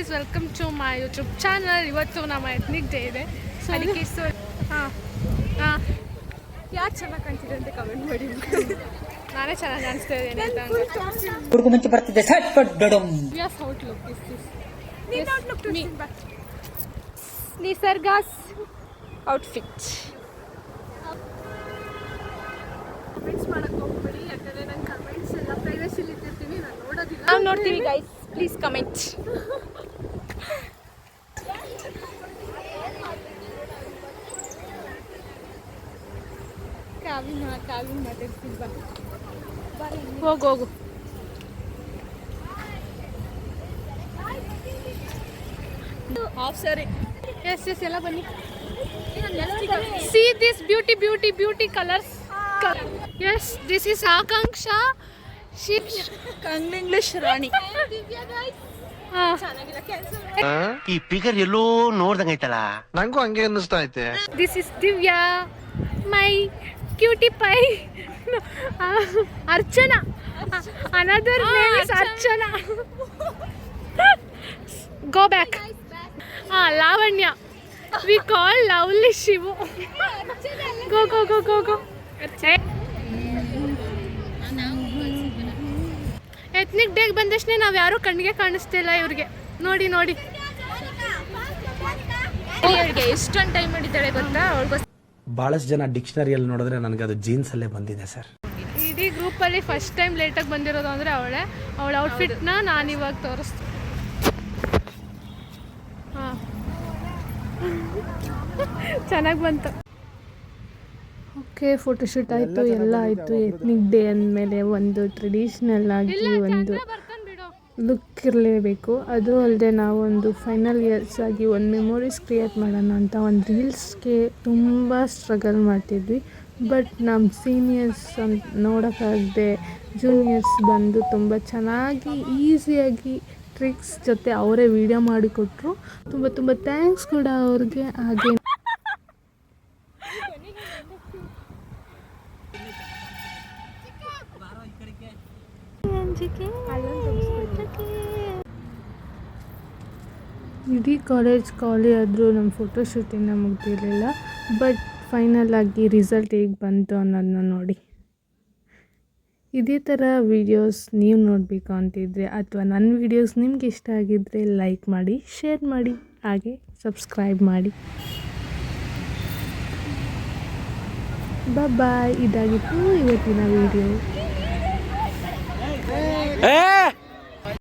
Guys, welcome to my YouTube channel. ಇವತ್ತು ನಮ್ಮ ethnic day ಇದೆ. ಸೊ ಅದಕ್ಕೆ ಯಾರು ಚೆನ್ನಾಗಿ ಕಾಣ್ತಿದೆ ಅಂತ ಕಮೆಂಟ್ ಮಾಡಿ. ನಾನೇ ಚೆನ್ನಾಗಿ ಕಾಣಿಸ್ತಾ ಇದ್ದೇನೆ ಅಂತ. ಮುಂಚೆ ಬರ್ತಿದ್ದೆ ಯಸ್, ಔಟ್ಲುಕ್ ನಿಸರ್ಗಾಸ್ ಔಟ್ಫಿಟ್. ಕಮೆಂಟ್ಸ್ ಮಾಡಕ್ಕೆ ಹೋಗ್ಬೇಡಿ, ಯಾಕಂದರೆ ನನ್ನ ಕಮೆಂಟ್ಸ್ ಎಲ್ಲ ಪ್ರೈವಸಿಲಿ ಇಟ್ಟಿರ್ತೀನಿ, ನಾನು ನೋಡೋದಿಲ್ಲ. ನಾವು ನೋಡ್ತೀವಿ ಗೈಸ್, ಪ್ಲೀಸ್ ಕಮೆಂಟ್. ಕಾವಿನ ಮಾತಾಡ್ತೀನಿ ಬಾ. ಹೋಗು ಹಾಫ್ ಸ್ಯಾರಿ. ಎಸ್ ಎಲ್ಲ ಬನ್ನಿ. See this beauty colours. Yes, this is Akanksha. English ರಾಣಿ. ಈ ಪಿಗರ್ ಎಲ್ಲೋ ನೋಡ್ದಂಗೈತಲ್ಲ, ನಂಗೂ ಹಂಗೆ ಅನ್ನಿಸ್ತಾ ಐತೆ. This is Divya, my cutie pie. Archana, another name is Archana. Go back. Lavanya, we call lovely Shivu. Go. Ethnic ಡೇಗೆ ಬಂದಷ್ಟೇ ನಾವು ಯಾರೂ ಕಣ್ಣಿಗೆ ಕಾಣಿಸ್ತಿಲ್ಲ ಇವ್ರಿಗೆ. ನೋಡಿ ಇವಳಿಗೆ ಎಷ್ಟೊಂದು ಟೈಮ್ ಮಾಡಿದ್ದಾಳೆ ಗೊತ್ತಾ? ಬಹಳಷ್ಟು ಜನ ಡಿಕ್ಷನರಿಯಲ್ಲಿ ನೋಡಿದ್ರೆ ನನಗೆ ಅದು ಜೀನ್ಸ್ ಅಲ್ಲೇ ಬಂದಿದೆ ಸರ್. ಇಡೀ ಗ್ರೂಪಲ್ಲಿ ಫಸ್ಟ್ ಟೈಮ್ ಲೇಟಾಗಿ ಬಂದಿರೋದು ಅಂದರೆ ಅವಳ ಔಟ್ಫಿಟ್ನ ನಾನು ಇವಾಗ ತೋರಿಸ್ತೀನಿ. ಚೆನ್ನಾಗಿ ಬಂತು. ಓಕೆ, ಫೋಟೋಶೂಟ್ ಆಯಿತು, ಎಲ್ಲ ಆಯಿತು. ಎತ್ನಿಕ್ ಡೇ ಅಂದಮೇಲೆ ಒಂದು ಟ್ರೆಡಿಷ್ನಲ್ ಆಗಿ ಒಂದು ಲುಕ್ ಇರಲೇಬೇಕು. ಅದು ಅಲ್ಲದೆ ನಾವು ಒಂದು ಫೈನಲ್ ಇಯರ್ಸ್ ಆಗಿ ಒಂದು ಮೆಮೊರೀಸ್ ಕ್ರಿಯೇಟ್ ಮಾಡೋಣ ಅಂತ ಒಂದು ರೀಲ್ಸ್ಗೆ ತುಂಬ ಸ್ಟ್ರಗಲ್ ಮಾಡ್ತಿದ್ವಿ. ಬಟ್ ನಮ್ಮ ಸೀನಿಯರ್ಸ್ ನೋಡೋಕ್ಕಾಗದೆ ಜೂನಿಯರ್ಸ್ ಬಂದು ತುಂಬ ಚೆನ್ನಾಗಿ ಈಸಿಯಾಗಿ ಟ್ರಿಕ್ಸ್ ಜೊತೆ ಅವರೇ ವಿಡಿಯೋ ಮಾಡಿಕೊಟ್ರು. ತುಂಬ ಥ್ಯಾಂಕ್ಸ್ ಕೂಡ ಅವ್ರಿಗೆ. ಹಾಗೆ ಇಡೀ ಕಾಲೇಜ್ ಖಾಲಿ ಆದರೂ ನಮ್ಮ ಫೋಟೋಶೂಟಿಂದ ಮುಗ್ದಿರಲಿಲ್ಲ. ಬಟ್ ಫೈನಲ್ ಆಗಿ ರಿಸಲ್ಟ್ ಹೇಗೆ ಬಂತು ಅನ್ನೋದನ್ನ ನೋಡಿ. ಇದೇ ಥರ ವೀಡಿಯೋಸ್ ನೀವು ನೋಡಬೇಕು ಅಂತಿದ್ರೆ ಅಥವಾ ನನ್ನ ವೀಡಿಯೋಸ್ ನಿಮ್ಗೆ ಇಷ್ಟ ಆಗಿದ್ದರೆ ಲೈಕ್ ಮಾಡಿ, ಶೇರ್ ಮಾಡಿ, ಹಾಗೆ ಸಬ್ಸ್ಕ್ರೈಬ್ ಮಾಡಿ. ಬಾಯ್. ಇದಾಗಿತ್ತು ಇವತ್ತಿನ ವೀಡಿಯೋ.